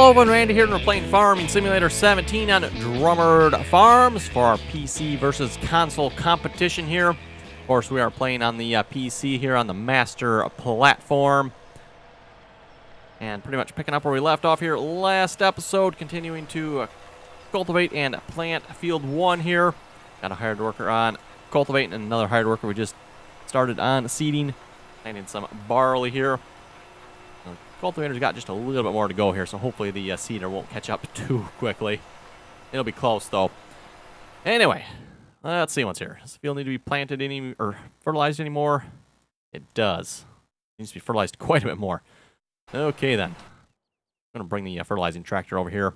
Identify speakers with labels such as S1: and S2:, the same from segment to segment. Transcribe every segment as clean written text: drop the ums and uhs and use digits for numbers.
S1: Hello everyone, Randy here, and we're playing Farming Simulator 17 on Drumard Farms for our PC versus console competition here. Of course, we are playing on the PC here on the Master platform. And pretty much picking up where we left off here last episode, continuing to cultivate and plant field 1 here. Got a hired worker on cultivating, and another hired worker we just started on seeding. Planting some barley here. Cultivator's got just a little bit more to go here, so hopefully the seeder won't catch up too quickly. It'll be close, though. Anyway, let's see what's here. Does the field need to be planted or fertilized anymore? It does. It needs to be fertilized quite a bit more. Okay, then. I'm going to bring the fertilizing tractor over here.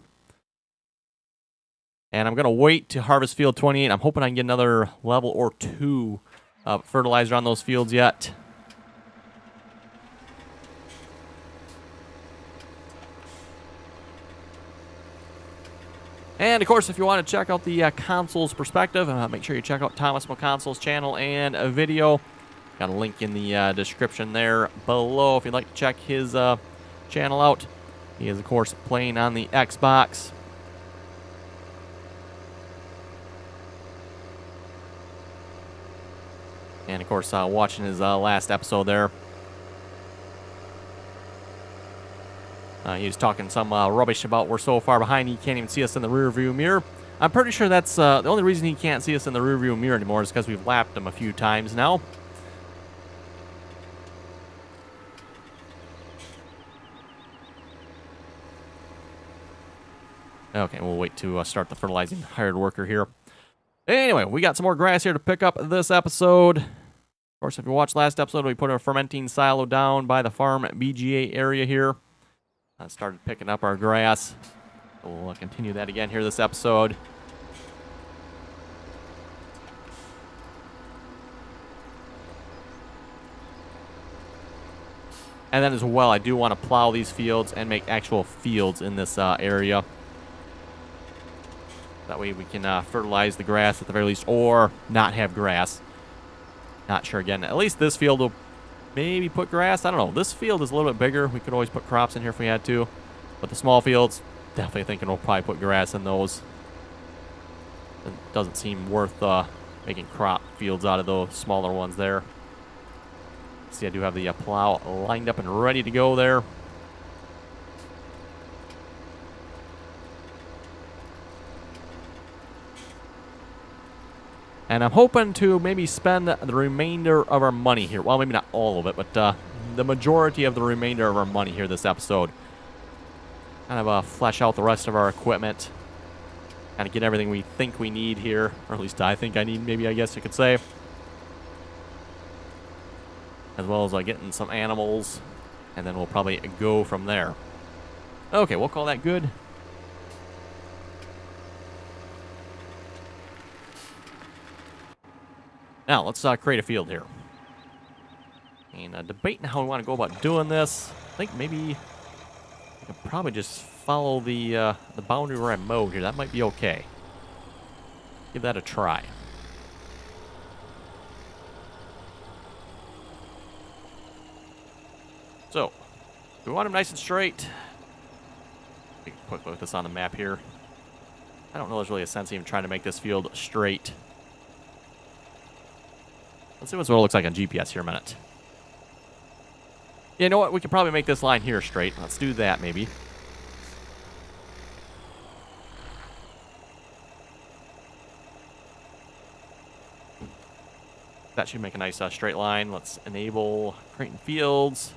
S1: And I'm going to wait to harvest field 28. I'm hoping I can get another level or 2 of fertilizer on those fields yet. And, of course, if you want to check out the console's perspective, make sure you check out Thomas McConsole's channel and a video. Got a link in the description there below if you'd like to check his channel out. He is, of course, playing on the Xbox. And, of course, watching his last episode there. He was talking some rubbish about we're so far behind he can't even see us in the rearview mirror. I'm pretty sure that's the only reason he can't see us in the rearview mirror anymore is because we've lapped him a few times now. Okay, we'll wait to start the fertilizing hired worker here. Anyway, we got some more grass here to pick up this episode. Of course, if you watched last episode, we put a fermenting silo down by the farm BGA area here. Started picking up our grass. We'll continue that again here this episode. And then as well, I do want to plow these fields and make actual fields in this area. That way we can fertilize the grass at the very least, or not have grass. Not sure again. At least this field will maybe put grass. I don't know. This field is a little bit bigger. We could always put crops in here if we had to. But the small fields, definitely thinking we'll probably put grass in those. It doesn't seem worth making crop fields out of those smaller ones there. See, I do have the plow lined up and ready to go there. And I'm hoping to maybe spend the remainder of our money here. Well, maybe not all of it, but the majority of the remainder of our money here this episode. Kind of flesh out the rest of our equipment. Kind of get everything we think we need here. Or at least I think I need, maybe, I guess you could say. As well as getting some animals. And then we'll probably go from there. Okay, we'll call that good. Now, let's create a field here. And debating how we want to go about doing this. I think maybe I could probably just follow the boundary where I mowed here. That might be okay. Give that a try. So, we want them nice and straight. Take a quick look at this on the map here. I don't know there's really a sense even trying to make this field straight. Let's see what it looks like on GPS here a minute. Yeah, you know what? We could probably make this line here straight. Let's do that, maybe. That should make a nice straight line. Let's enable creating fields.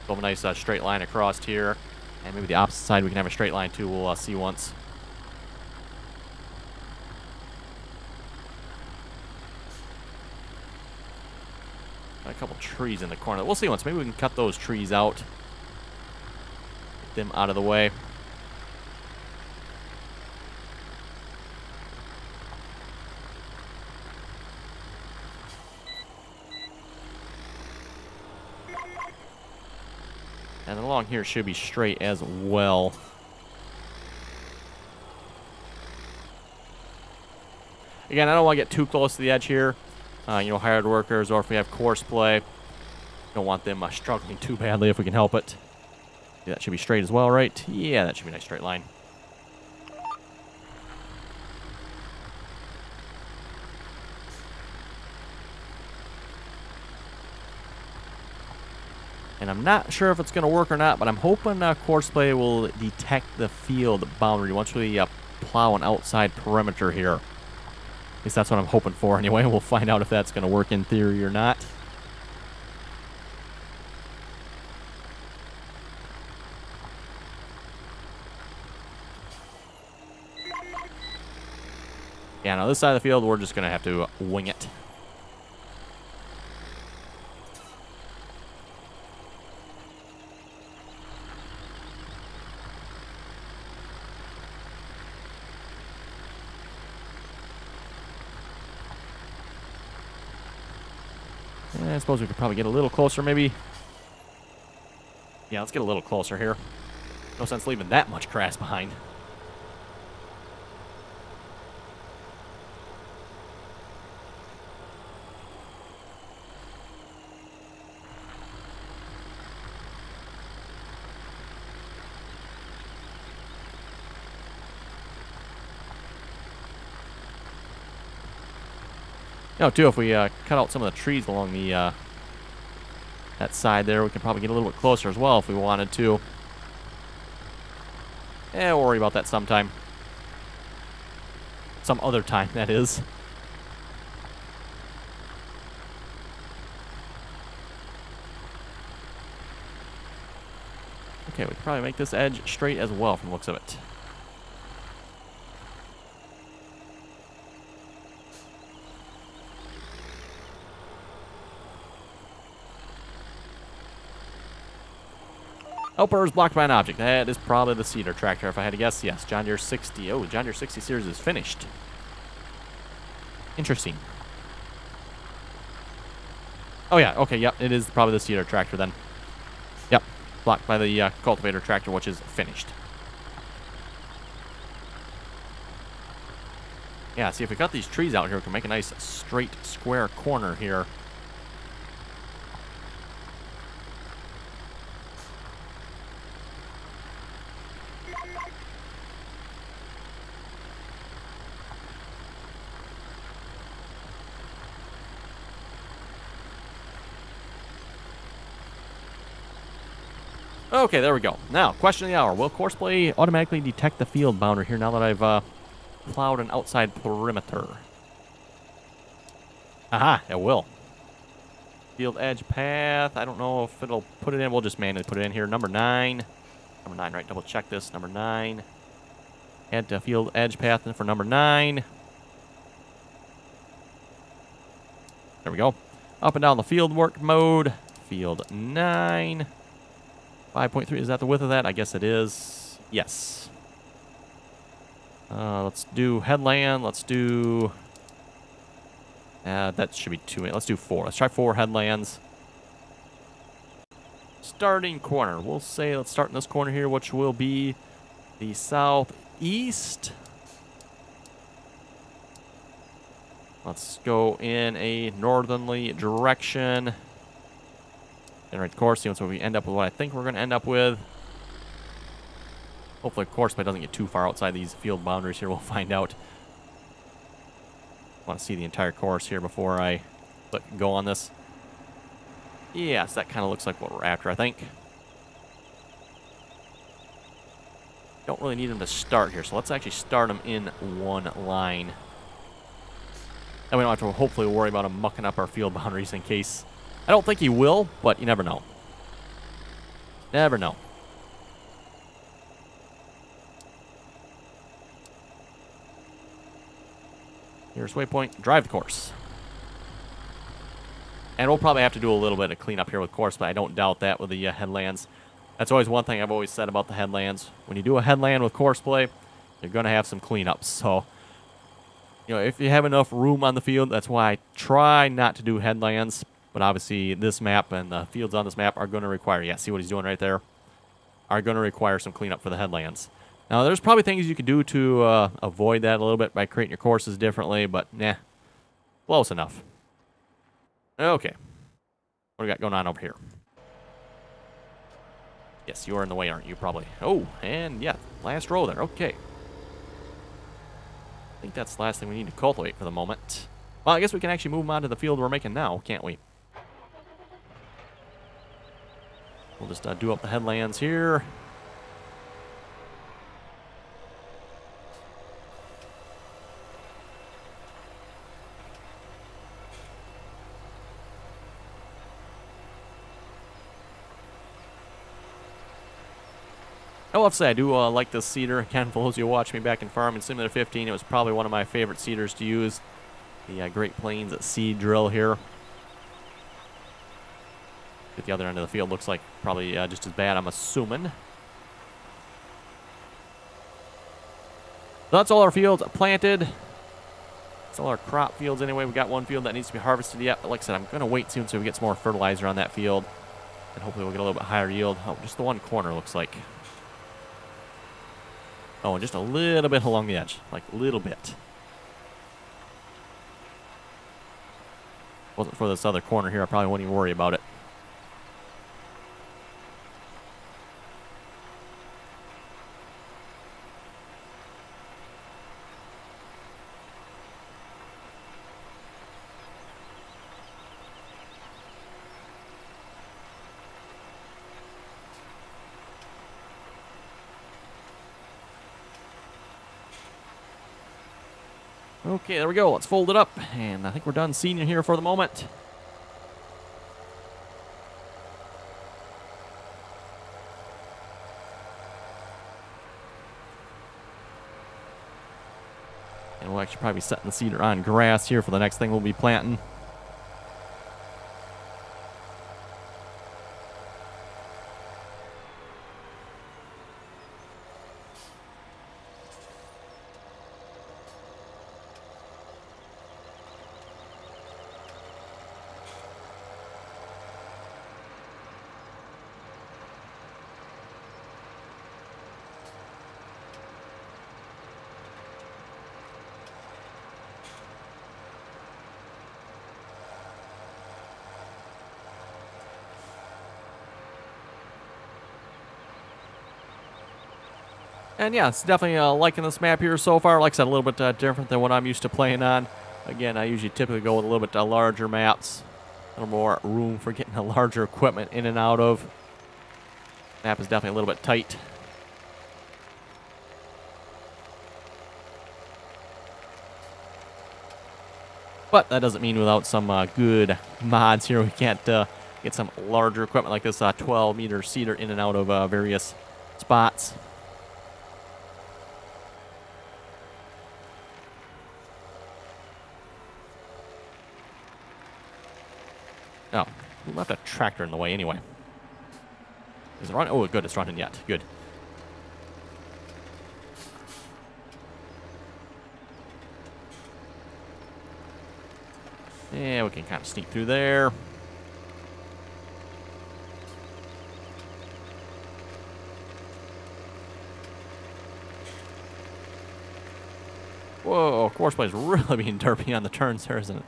S1: Go a nice straight line across here. And maybe the opposite side we can have a straight line too. We'll see once. A couple trees in the corner. We'll see once. Maybe we can cut those trees out. Get them out of the way. And along here should be straight as well. Again, I don't want to get too close to the edge here. You know, hired workers, or if we have Courseplay. Don't want them struggling too badly if we can help it. Yeah, that should be straight as well, right? Yeah, that should be a nice straight line. And I'm not sure if it's going to work or not, but I'm hoping Courseplay will detect the field boundary once we plow an outside perimeter here. At least that's what I'm hoping for anyway. We'll find out if that's going to work in theory or not. Yeah, now this side of the field, we're just going to have to wing it. I suppose we could probably get a little closer, maybe. Yeah, let's get a little closer here. No sense leaving that much grass behind. You know, too, if we cut out some of the trees along the that side there, we could probably get a little bit closer as well if we wanted to. We'll worry about that sometime. Some other time, that is. Okay, we could probably make this edge straight as well from the looks of it. Helper is blocked by an object. That is probably the cedar tractor, if I had to guess. Yes, John Deere 60. Oh, John Deere 60 series is finished. Interesting. Oh, yeah. Okay, yep. It is probably the cedar tractor then. Yep. Blocked by the cultivator tractor, which is finished. Yeah, see, if we cut these trees out here, we can make a nice straight square corner here. Okay, there we go. Now, question of the hour. Will Courseplay automatically detect the field boundary here now that I've plowed an outside perimeter? Aha, it will. Field edge path. I don't know if it'll put it in. We'll just manually put it in here. Number 9. Number 9, right? Double check this. Number 9. Add to field edge path for number 9. There we go. Up and down the field work mode. Field 9. 5.3, is that the width of that? I guess it is. Yes. Let's do headland. Let's do... that should be 2. Let's do 4. Let's try 4 headlands. Starting corner. We'll say let's start in this corner here, which will be the southeast. Let's go in a northerly direction. Generate the course, see what we end up with, what I think we're going to end up with. Hopefully, Courseplay doesn't get too far outside these field boundaries here. We'll find out. I want to see the entire course here before I go on this. Yes, that kind of looks like what we're after, I think. Don't really need them to start here, so let's actually start them in one line. And we don't have to hopefully worry about them mucking up our field boundaries in case... I don't think he will, but you never know. Never know. Here's waypoint. Drive the course. And we'll probably have to do a little bit of cleanup here with course, but I don't doubt that with the headlands. That's always one thing I've always said about the headlands. When you do a headland with Courseplay, you're going to have some cleanups. So, you know, if you have enough room on the field, that's why I try not to do headlands. But obviously, this map and the fields on this map are going to require, yeah, see what he's doing right there? Are going to require some cleanup for the headlands. Now, there's probably things you could do to avoid that a little bit by creating your courses differently, but nah, close enough. Okay. What do we got going on over here? Yes, you are in the way, aren't you? Probably. Oh, and yeah, last row there. Okay. I think that's the last thing we need to cultivate for the moment. Well, I guess we can actually move them on to the field we're making now, can't we? We'll just do up the headlands here. I will have to say, I do like this seeder. Again, for those of you who watched me back in Farming Simulator 15, it was probably one of my favorite seeders to use. The Great Plains seed drill here. At the other end of the field looks like probably just as bad, I'm assuming. So that's all our fields planted. That's all our crop fields anyway. We got one field that needs to be harvested yet. But like I said, I'm going to wait soon so we get some more fertilizer on that field. And hopefully we'll get a little bit higher yield. Oh, just the one corner looks like. Oh, and just a little bit along the edge. Like a little bit. Wasn't for this other corner here, I probably wouldn't even worry about it. Okay, there we go. Let's fold it up. And I think we're done seeding here for the moment. And we'll actually probably be setting the seeder on grass here for the next thing we'll be planting. And yeah, it's definitely liking this map here so far. Like I said, a little bit different than what I'm used to playing on. Again, I usually typically go with a little bit larger maps. A little more room for getting a larger equipment in and out of. Map is definitely a little bit tight. But that doesn't mean without some good mods here we can't get some larger equipment like this 12-meter seeder in and out of various spots. Oh, we left a tractor in the way anyway. Is it running? Oh, good, it's running yet. Good. Yeah, we can kind of sneak through there. Whoa, Courseplay is really being derpy on the turns there, isn't it?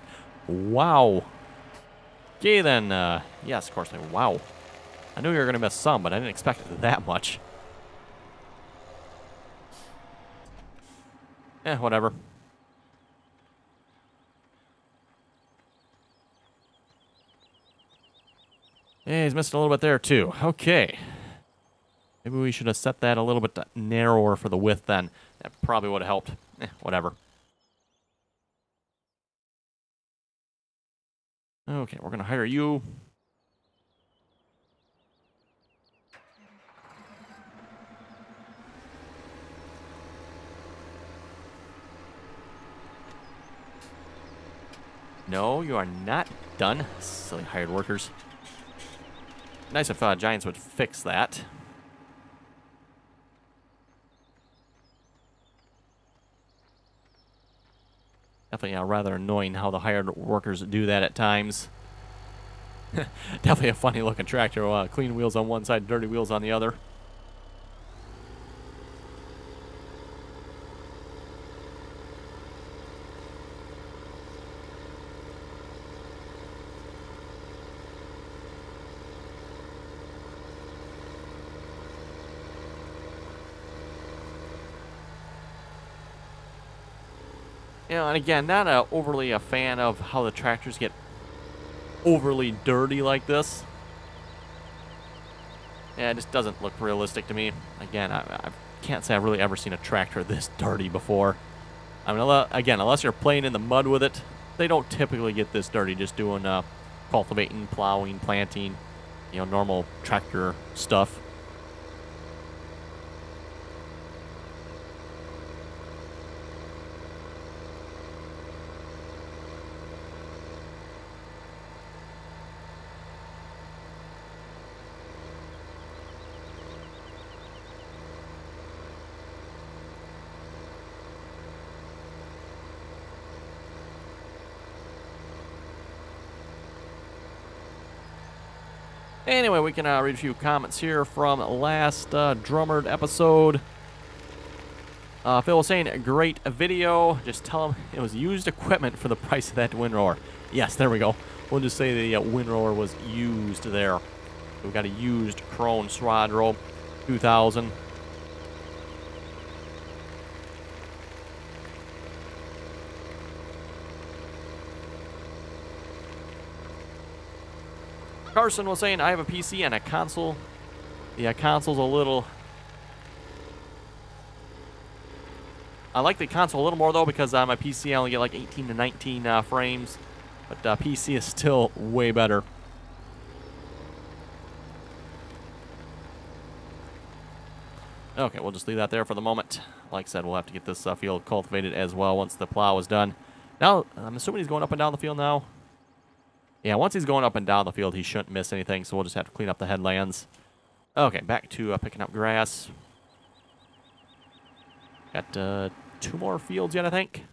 S1: Wow. Okay, then, yes, Courseplay, wow. I knew you were going to miss some, but I didn't expect it that much. Eh, whatever. Yeah, he's missed a little bit there, too. Okay. Maybe we should have set that a little bit narrower for the width then. That probably would have helped. Eh, whatever. Okay, we're going to hire you. No, you are not done, silly hired workers. Nice if Giants would fix that. Definitely rather annoying how the hired workers do that at times. Definitely a funny looking tractor. Clean wheels on one side, dirty wheels on the other. You know, and again, not overly a fan of how the tractors get overly dirty like this. Yeah, it just doesn't look realistic to me. Again, I can't say I've really ever seen a tractor this dirty before. I mean, again, unless you're playing in the mud with it, they don't typically get this dirty just doing cultivating, plowing, planting, you know, normal tractor stuff. Anyway, we can read a few comments here from last Drumard episode. Phil was saying, great video. Just tell him it was used equipment for the price of that windrower. Yes, there we go. We'll just say the windrower was used there. So we got a used Krone Swadro 2000. Carson was saying, I have a PC and a console. The console's a little... I like the console a little more, though, because my PC I only get like 18 to 19 frames. But PC is still way better. Okay, we'll just leave that there for the moment. Like I said, we'll have to get this field cultivated as well once the plow is done. Now, I'm assuming he's going up and down the field now. Yeah, once he's going up and down the field, he shouldn't miss anything, so we'll just have to clean up the headlands. Okay, back to picking up grass. Got 2 more fields yet, I think.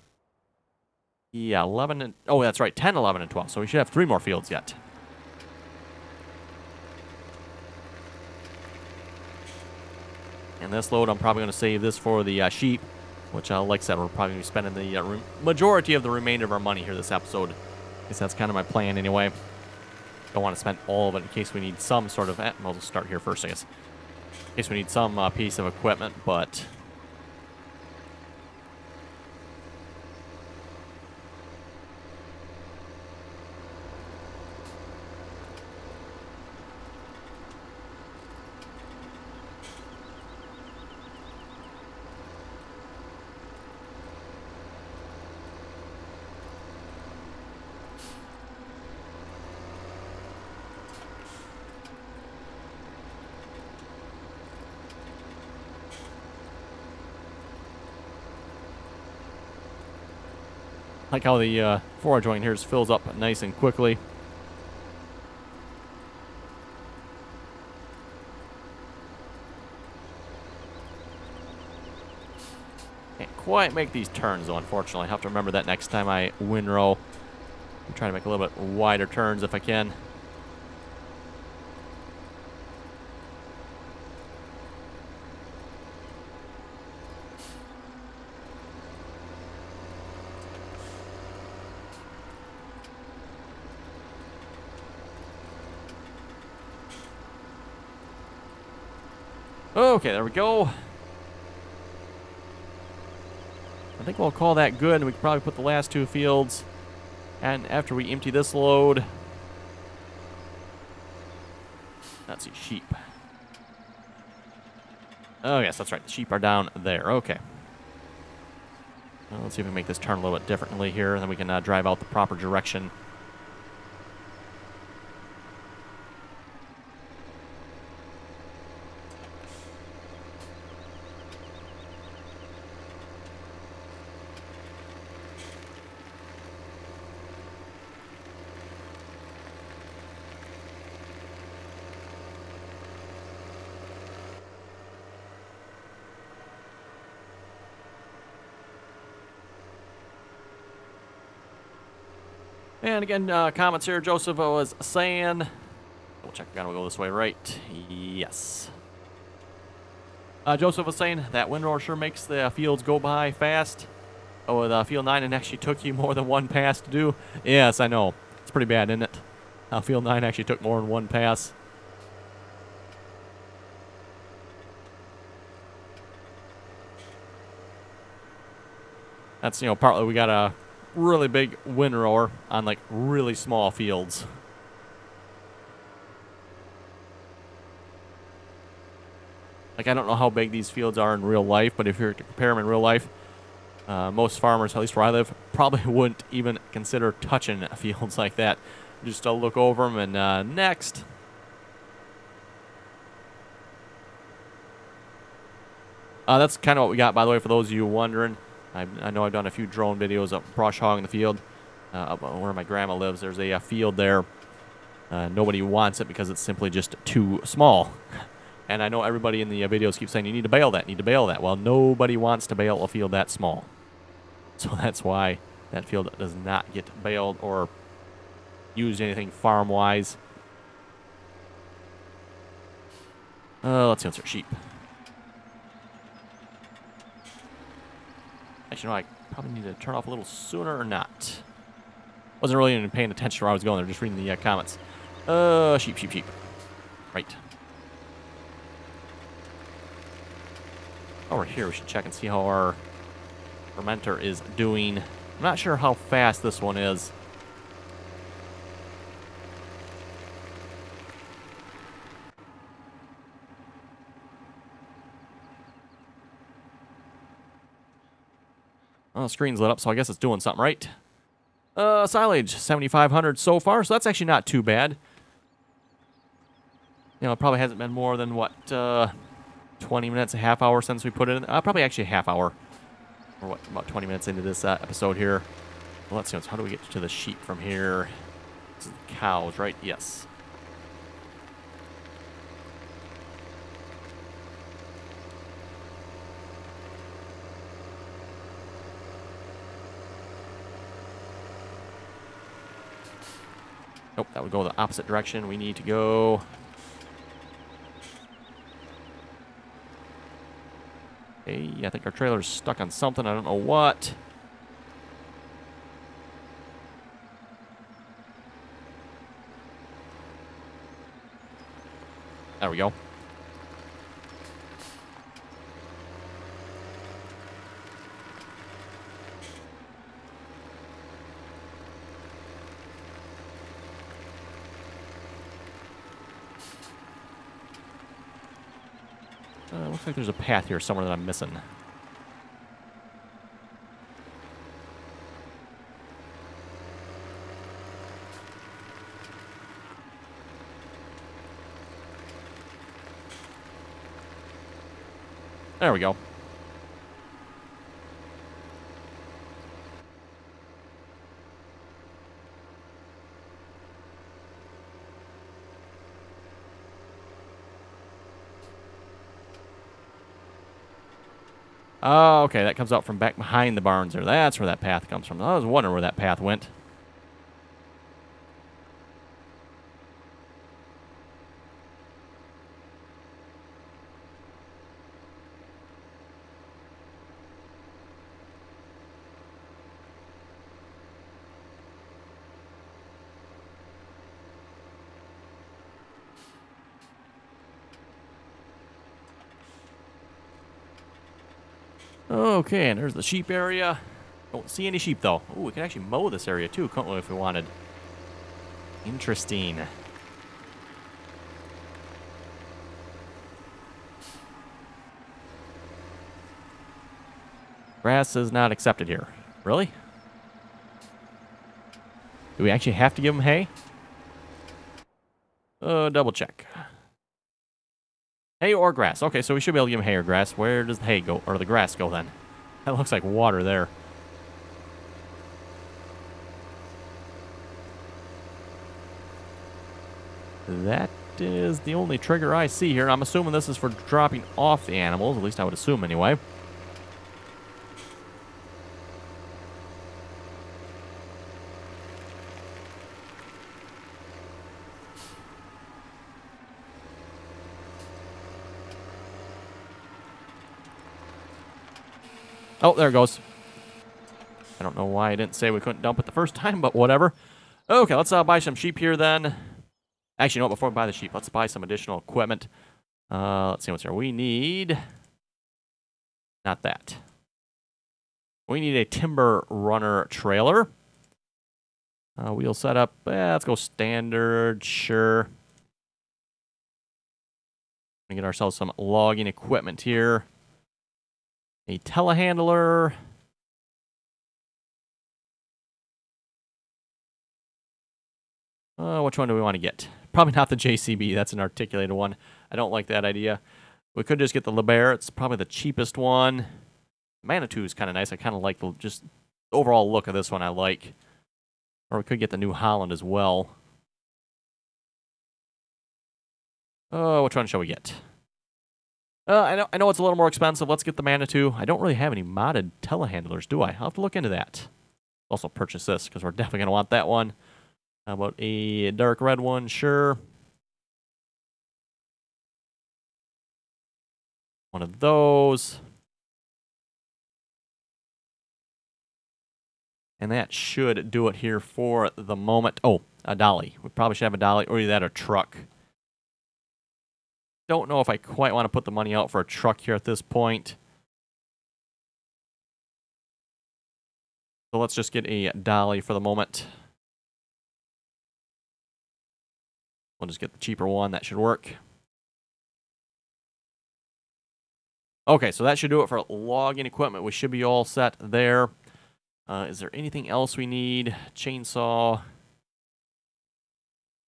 S1: Yeah, 11 and... Oh, that's right, 10, 11, and 12, so we should have 3 more fields yet. And this load, I'm probably going to save this for the sheep, which, like I said, we're probably going to be spending the majority of the remainder of our money here this episode. I guess that's kind of my plan anyway. Don't want to spend all of it in case we need some sort of... I'll just start here first, I guess. In case we need some piece of equipment, but... like how the forage joint here just fills up nice and quickly. Can't quite make these turns though, unfortunately. I have to remember that next time I windrow. I'm trying to make a little bit wider turns if I can. Okay, there we go. I think we'll call that good. We can probably put the last 2 fields. And after we empty this load... Let's see, sheep. Oh, yes, that's right. The sheep are down there. Okay. Well, let's see if we can make this turn a little bit differently here, and then we can drive out the proper direction. And again, comments here. Joseph was saying, double check, we're gonna go this way, right? Yes. Joseph was saying that windrower sure makes the fields go by fast. Oh, the field 9 and actually took you more than 1 pass to do. Yes, I know. It's pretty bad, isn't it? Field 9 actually took more than 1 pass. That's, partly we got a really big windrower on, like, really small fields. Like, I don't know how big these fields are in real life, but if you were to compare them in real life, most farmers, at least where I live, probably wouldn't even consider touching fields like that. Just look over them and next. That's kind of what we got, by the way, for those of you wondering. I know I've done a few drone videos of brush hogging the field. Up where my grandma lives, there's a field there. Nobody wants it because it's simply just too small. And I know everybody in the videos keeps saying, you need to bale that, Well, nobody wants to bale a field that small. So that's why that field does not get baled or used anything farm-wise. Let's see what's our sheep. Actually, no, I probably need to turn off a little sooner or not. Wasn't really even paying attention to where I was going there, just reading the comments. Sheep. Right. Over here, we should check and see how our fermenter is doing. I'm not sure how fast this one is. Well, the screen's lit up, so I guess it's doing something right. Silage, 7,500 so far, so that's actually not too bad. It probably hasn't been more than, what, 20 minutes, a half hour since we put it in. Probably actually a half hour. Or what, about 20 minutes into this episode here. Well, let's see, how do we get to the sheep from here? This is the cows, right? Yes. Nope, that would go the opposite direction. We need to go... Hey, I think our trailer's stuck on something. I don't know what. There we go. Looks like there's a path here somewhere that I'm missing. There we go. Oh, okay, that comes out from back behind the barns there. That's where that path comes from. I was wondering where that path went. Okay, and there's the sheep area. Don't see any sheep, though. Ooh, we can actually mow this area, too, couldn't we, if we wanted? Interesting. Grass is not accepted here. Really? Do we actually have to give them hay? Double check. Hay or grass. Okay, so we should be able to give them hay or grass. Where does the hay go, or the grass go then? That looks like water there. That is the only trigger I see here. I'm assuming this is for dropping off the animals. At least I would assume anyway. Oh, there it goes. I don't know why I didn't say we couldn't dump it the first time, but whatever. Okay, let's buy some sheep here then. Actually, you know what? Before we buy the sheep, let's buy some additional equipment. Let's see what's here. We need... Not that. We need a timber runner trailer. Wheel setup. Let's go standard. Sure. Get ourselves some logging equipment here. A telehandler. Which one do we want to get? Probably not the JCB. That's an articulated one. I don't like that idea. We could just get the LeBaire. It's probably the cheapest one. Manitou is kind of nice. I kind of like the just overall look of this one. I like. Or we could get the New Holland as well. Which one shall we get? I know it's a little more expensive. Let's get the Manitou. I don't really have any modded telehandlers, do I? I'll have to look into that. Also purchase this, because we're definitely going to want that one. How about a dark red one? Sure. One of those. And that should do it here for the moment. Oh, a dolly. We probably should have a dolly, or either that or a truck. Don't know if I quite want to put the money out for a truck here at this point. So let's just get a dolly for the moment. We'll just get the cheaper one. That should work. Okay, so that should do it for logging equipment. We should be all set there. Is there anything else we need? Chainsaw.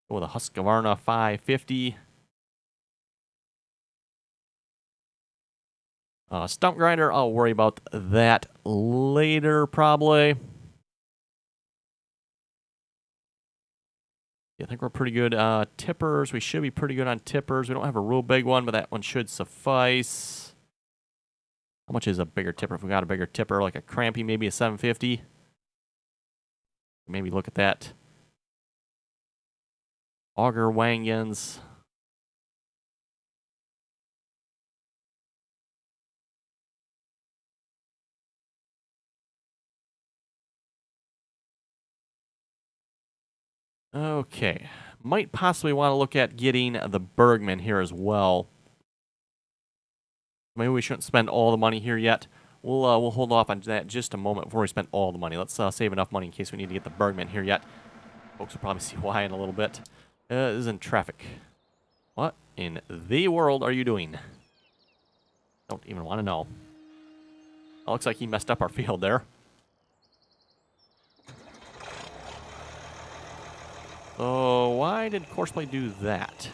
S1: Go with a Husqvarna 550. Stump grinder, I'll worry about that later, probably. I think we're pretty good. Tippers, we should be pretty good on tippers. We don't have a real big one, but that one should suffice. How much is a bigger tipper? If we got a bigger tipper, like a Crampy, maybe a 750. Maybe look at that. Auger wagons. Okay. Might possibly want to look at getting the Bergman here as well. Maybe we shouldn't spend all the money here yet. We'll hold off on that just a moment before we spend all the money. Let's save enough money in case we need to get the Bergman here yet. Folks will probably see why in a little bit. This is in traffic. What in the world are you doing? Don't even want to know. It looks like he messed up our field there. So why did Courseplay do that?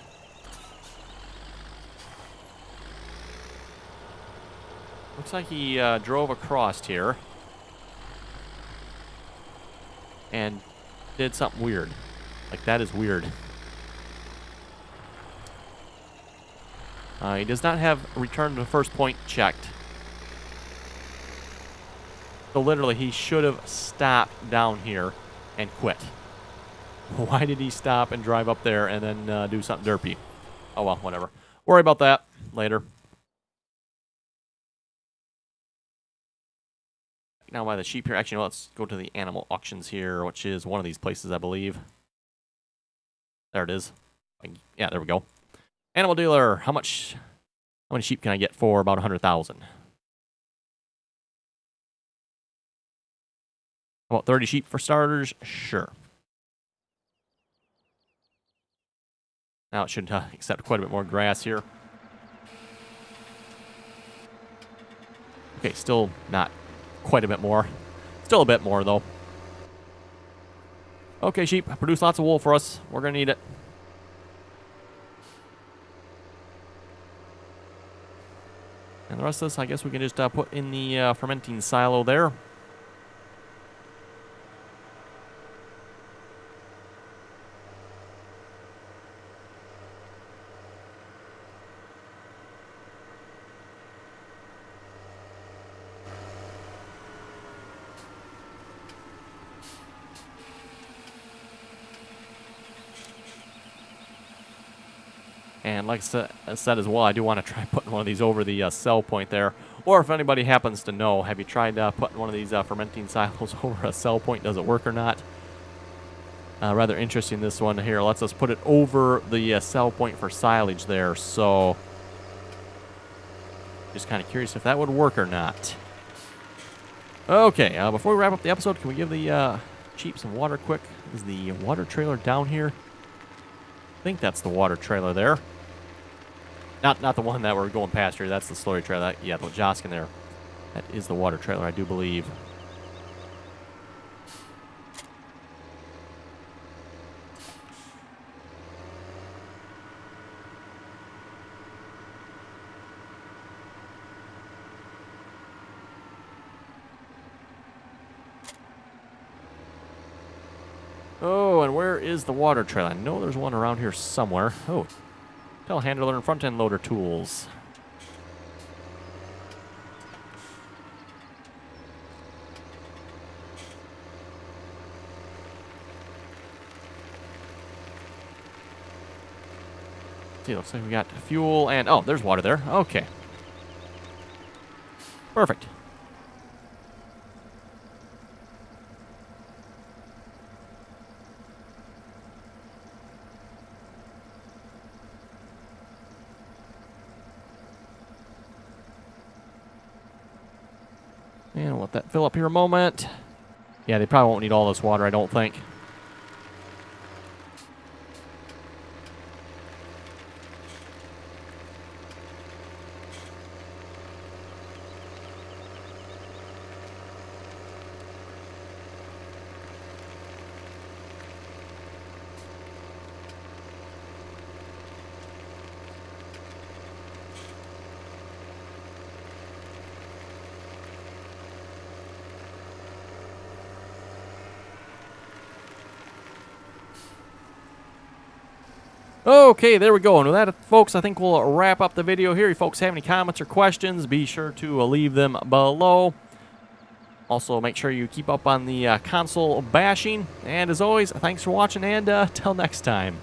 S1: Looks like he drove across here and did something weird. Like, that is weird. He does not have return to the first point checked. So literally, he should have stopped down here and quit. Why did he stop and drive up there and then do something derpy? Oh well, whatever. Worry about that later. Now by the sheep here. Actually, no, let's go to the animal auctions here, which is one of these places, I believe. There it is. Yeah, there we go. Animal dealer. How many sheep can I get for about 100,000? About 30 sheep for starters? Sure. Now it should accept quite a bit more grass here. Okay, still not quite a bit more. Still a bit more, though. Okay, sheep, produce lots of wool for us. We're going to need it. And the rest of this, I guess we can just put in the fermenting silo there. And like I said as well, I do want to try putting one of these over the cell point there. Or if anybody happens to know, have you tried putting one of these fermenting silos over a cell point? Does it work or not? Rather interesting, this one here. Lets us put it over the cell point for silage there. So just kind of curious if that would work or not. Okay, before we wrap up the episode, can we give the Jeep some water quick? Is the water trailer down here? I think that's the water trailer there. Not the one that we're going past here. That's the slurry trailer. Yeah, the Joskin there. That is the water trailer, I do believe. Oh, and where is the water trailer? I know there's one around here somewhere. Oh, telehandler and front end loader tools. See, looks like we got fuel and oh, there's water there. Okay, perfect. And we'll let that fill up here a moment. Yeah, they probably won't need all this water, I don't think. Okay, there we go. And with that, folks, I think we'll wrap up the video here. If you folks have any comments or questions, be sure to leave them below. Also, make sure you keep up on the console bashing. And as always, thanks for watching, and till next time.